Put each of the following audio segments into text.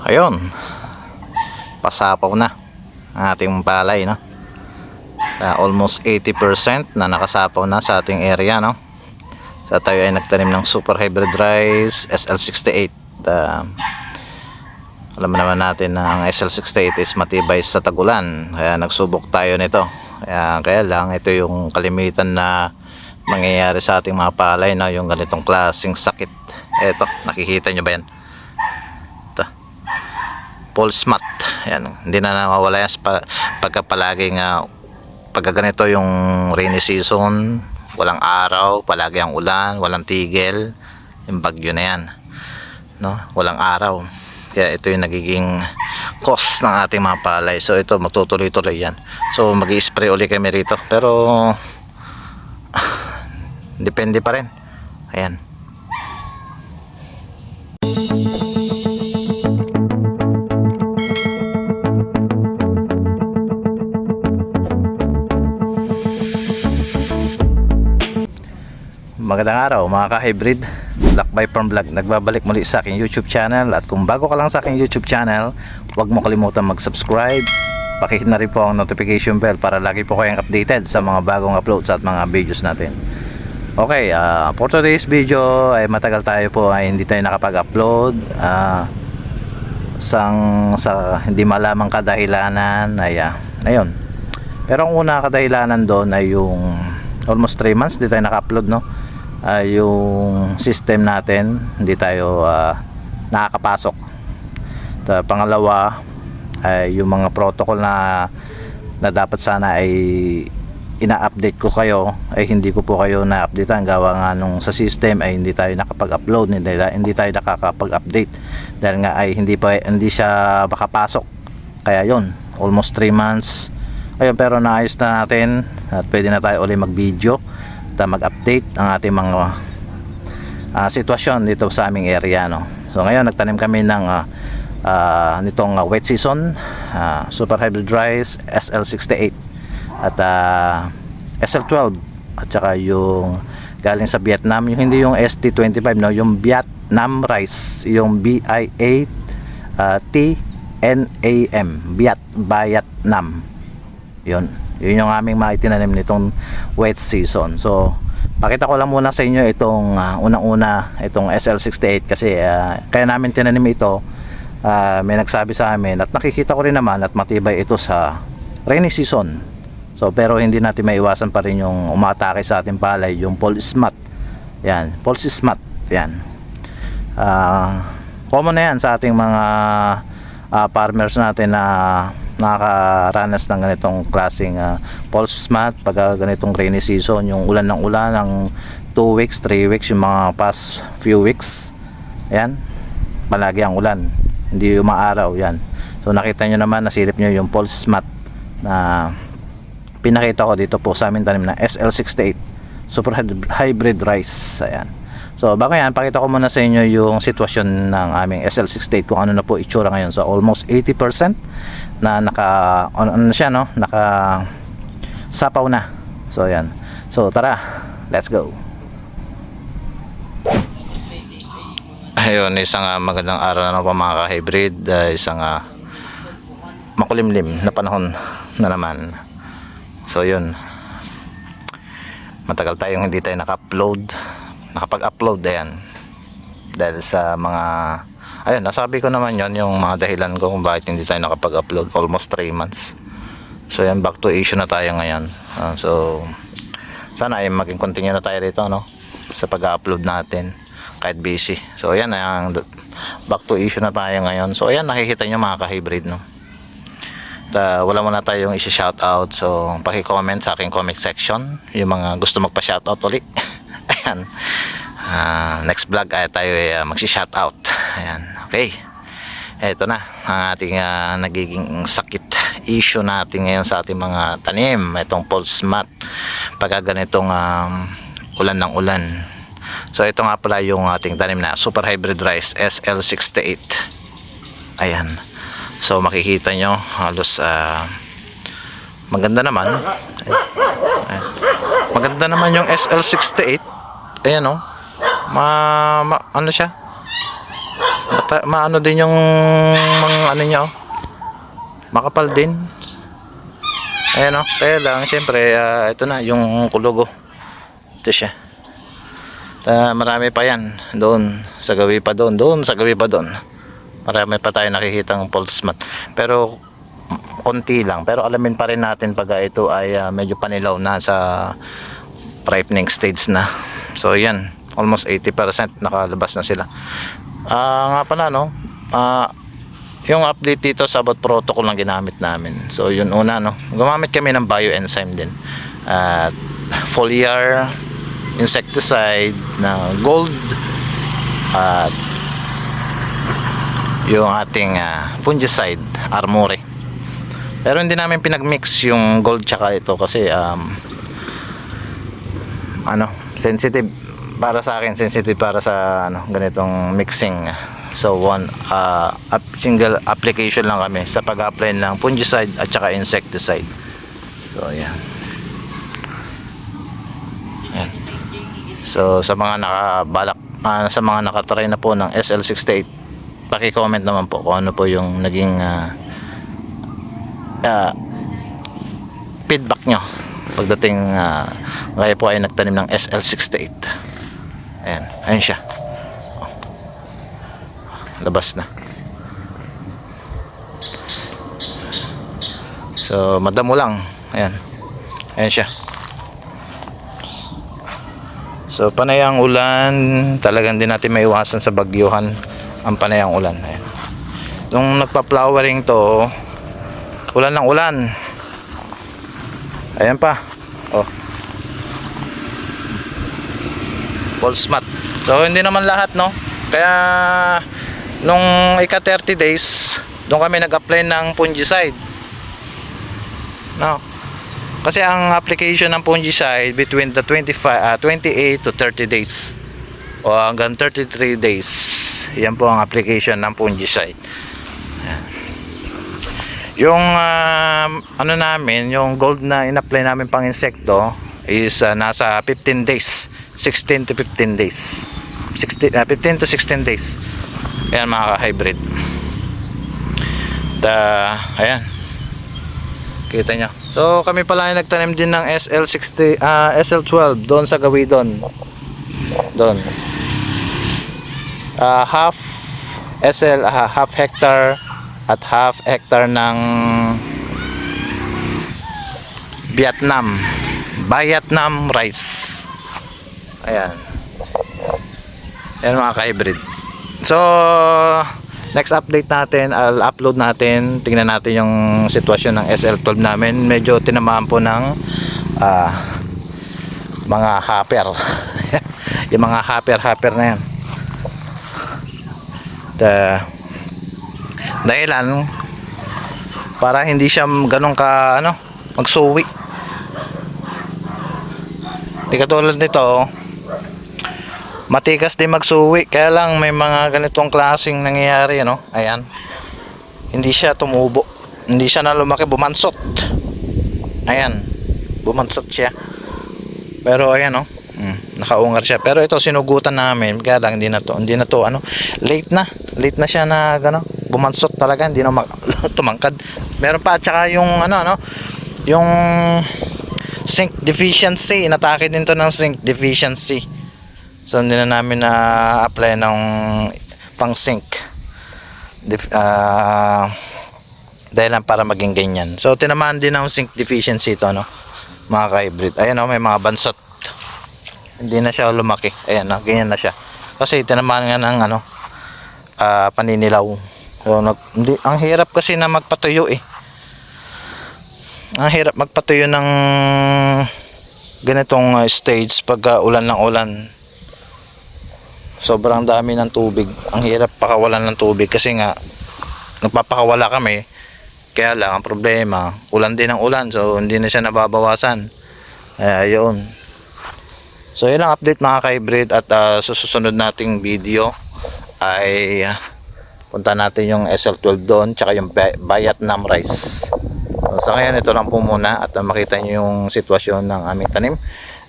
Ayun, pasapaw na ang ating palay, no? Almost 80% na nakasapaw na sa ating area, no? Sa tayo ay nagtanim ng super hybrid rice SL68. Alam naman natin na ang SL68 is matibay sa tagulan, kaya nagsubok tayo nito. Kaya lang ito yung kalimitan na mangyayari sa ating mga palay, no? Yung ganitong klaseng sakit. Eto, nakikita nyo ba yan? Ito, pulse mat. Yan, hindi na nawawala yan pagka palaging pagka ganito yung rainy season, walang araw, palagi ang ulan, walang tigil, yung bagyo na yan, no? Walang araw, kaya ito yung nagiging cause ng ating mga palay. So ito, magtutuloy-tuloy yan. So mag-i-spray ulit kami rito, pero depende pa rin. Ayan. Magandang araw mga ka-hybrid, Lakbay Farm Vlog. Nagbabalik muli sa aking YouTube channel. At kung bago ka lang sa aking YouTube channel, huwag mo kalimutan mag-subscribe. Pakihit na rin po ang notification bell para lagi po kayong updated sa mga bagong uploads at mga videos natin. Okay, for today's video ay matagal tayo po ay hindi tayo nakapag-upload sa hindi malamang kadahilanan ay ayun. Pero ang una kadahilanan doon ay yung almost 3 months hindi tayo naka-upload, no? Yung system natin hindi tayo nakakapasok. Pangalawa ay yung mga protocol na dapat sana ay ina-update ko kayo ay hindi ko po kayo na-updatean gawa nga nung sa system ay hindi tayo nakapag-upload, hindi tayo nakakapag-update dahil nga ay hindi siya makapasok. Kaya yon, almost 3 months. Ayun, pero naayos na natin at pwede na tayo ulit mag-video at mag-update ang ating mga sitwasyon dito sa aming area, no? So ngayon nagtanim kami ng nitong wet season super hybrid rice SL68 at SL12 at saka yung galing sa Vietnam, yung hindi yung ST25, no? Yung Vietnam rice, yung BIATNAM, Vietnam. Yun yung aming maitinanim nitong wet season. So pakita ko lang muna sa inyo itong unang-una itong SL68 kasi kaya namin tinanim ito. May nagsabi sa amin at nakikita ko rin naman at matibay ito sa rainy season. So pero hindi natin maiwasan pa rin yung umatake sa ating palay, yung pulse mat. Yan, pulse mat. Yan. Common na yan sa ating mga farmers natin na nakakaranas ng ganitong klaseng pulse mat pag ganitong rainy season, yung ulan ng ulan ng 2 weeks, 3 weeks, yung mga past few weeks. Ayan, palagi ang ulan, hindi umaaraw. Yan, so nakita nyo naman, nasilip nyo yung pulse mat na pinakita ko dito po sa amin tanim na SL68 super hybrid rice. Ayan, so bago yan, pakita ko muna sa inyo yung sitwasyon ng aming SL68 kung ano na po itsura ngayon. So almost 80% na ano siya, no? Naka sapaw na. So ayan, so tara, let's go. Ayun, isang magandang araw na po mga ka-hybrid, isang makulimlim na panahon na naman. So yun, matagal tayong hindi tayo nakapag-upload. Ayan, dahil sa mga ayun, nasabi ko naman yon yung mga dahilan ko kung bakit hindi tayo nakapag-upload almost 3 months. So yan, back to issue na tayo ngayon. So sana ay maging continue na tayo rito, no, sa pag-upload natin kahit busy. So yan, back to issue na tayo ngayon. So ayan, nakikita nyo mga ka-hybrid, no? Wala muna tayong isi-shoutout. So paki-comment sa aking comment section yung mga gusto magpa-shoutout ulit. Ayan, next vlog ay tayo magsi-shoutout. Ayan, okay. Ito na ang ating nagiging sakit issue natin ngayon sa ating mga tanim, itong pulse mat pag ganitong ulan ng ulan. So ito nga pala yung ating tanim na super hybrid rice SL68. Ayan, so makikita nyo halos maganda naman. Ayan. Maganda naman yung SL68. Ayan, oh. Ano siya, maano din yung mga ano niya, oh. Makapal din. Ayan, oh. Kaya lang siyempre ito na yung kulog, oh. Ito siya. Marami pa yan doon sa gawi pa doon sa gawi pa doon. Marami pa tayo nakikitang pulse mat. Pero konti lang. Pero alamin pa rin natin pag ito ay medyo panilaw na sa ripening stage na. So yan, almost 80% nakalabas na sila. Nga pala, no, yung update dito sa about protocol lang ginamit namin. So yun una, no, gumamit kami ng bioenzyme din at foliar insecticide na gold at yung ating fungicide armory. Pero hindi namin pinagmix yung gold tsaka ito kasi sensitive para sa akin, sensitive para sa ganitong mixing. So single application lang kami sa pag-apply ng fungicide at saka insecticide. So yan. So sa mga nakabalak sa mga nakatry na po ng SL68, paki-comment naman po kung ano po yung naging feedback nyo pagdating kayo po ay nagtanim ng SL68. Ayan siya, labas na. So madamo lang. Ayan siya. So panay ang ulan, talagang din natin maiwasan sa bagyuhan ang panay ang ulan. Ayan. Nung nagpa-flowering to, ulan ng ulan. Ayan pa. Oh. Pulse mat. So hindi naman lahat, no. Kaya nung ika 30 days, doon kami nag-apply ng fungicide. No. Kasi ang application ng fungicide between the 28 to 30 days o hanggang 33 days. Yan po ang application ng fungicide. Yung namin, yung gold na in-apply namin pang insekto is nasa 15 days, 16 to 15 days. 15 to 16 days. Ayan mga ka-hybrid. Ayan. Kita nyo. So kami pala ay nagtanim din ng SL12 doon sa Gawidon. Doon. Half hectare at half hectare ng Vietnam rice. Ayan. Ayan mga ka-hybrid. So next update natin, I'll upload natin, tingnan natin yung sitwasyon ng SL12 namin. Medyo tinamaan po ng mga hopper. Yung mga hopper na yan. Dahilan para hindi siya ganun ka magsuwi. Di katulad nito, matikas din magsuwi, kaya lang may mga ganitong klaseng nangyayari, ayan, hindi siya tumubo, hindi siya na lumaki, bumansot. Ayan, bumansot siya, pero ayan, nakaungar siya. Pero ito sinugutan namin, kaya lang hindi na to late na siya na bumansot talaga, hindi na tumangkad. Meron pa, at saka yung yung zinc deficiency, inatake din to ng zinc deficiency. So hindi na namin na-apply ng pang zinc dahil lang para maging ganyan. So tinamaan din ng zinc deficiency ito, mga ka-hybrid. Ayan, may mga bansot, hindi na siya lumaki. Ayan, ganyan na siya kasi tinamaan nga ng paninilaw. So ang hirap kasi na magpatuyo ang hirap magpatuyo ng ganitong stage pag ulan ng ulan. Sobrang dami ng tubig, ang hirap pakawalan ng tubig kasi nga nagpapakawala kami, kaya lang ang problema, ulan din ang ulan, so hindi na siya nababawasan. Ayun. So yun ang update mga ka-hybrid, at susunod nating video ay punta natin yung SL12 doon, tsaka yung Vietnam rice. So, sa ngayon ito lang po muna, at makita nyo yung sitwasyon ng aming tanim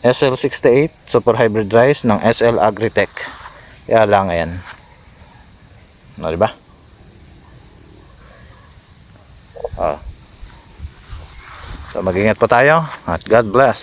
SL68 super hybrid rice ng SL Agritech. Kaya lang, ayan, No, di ba? So mag-ingat po tayo at God bless.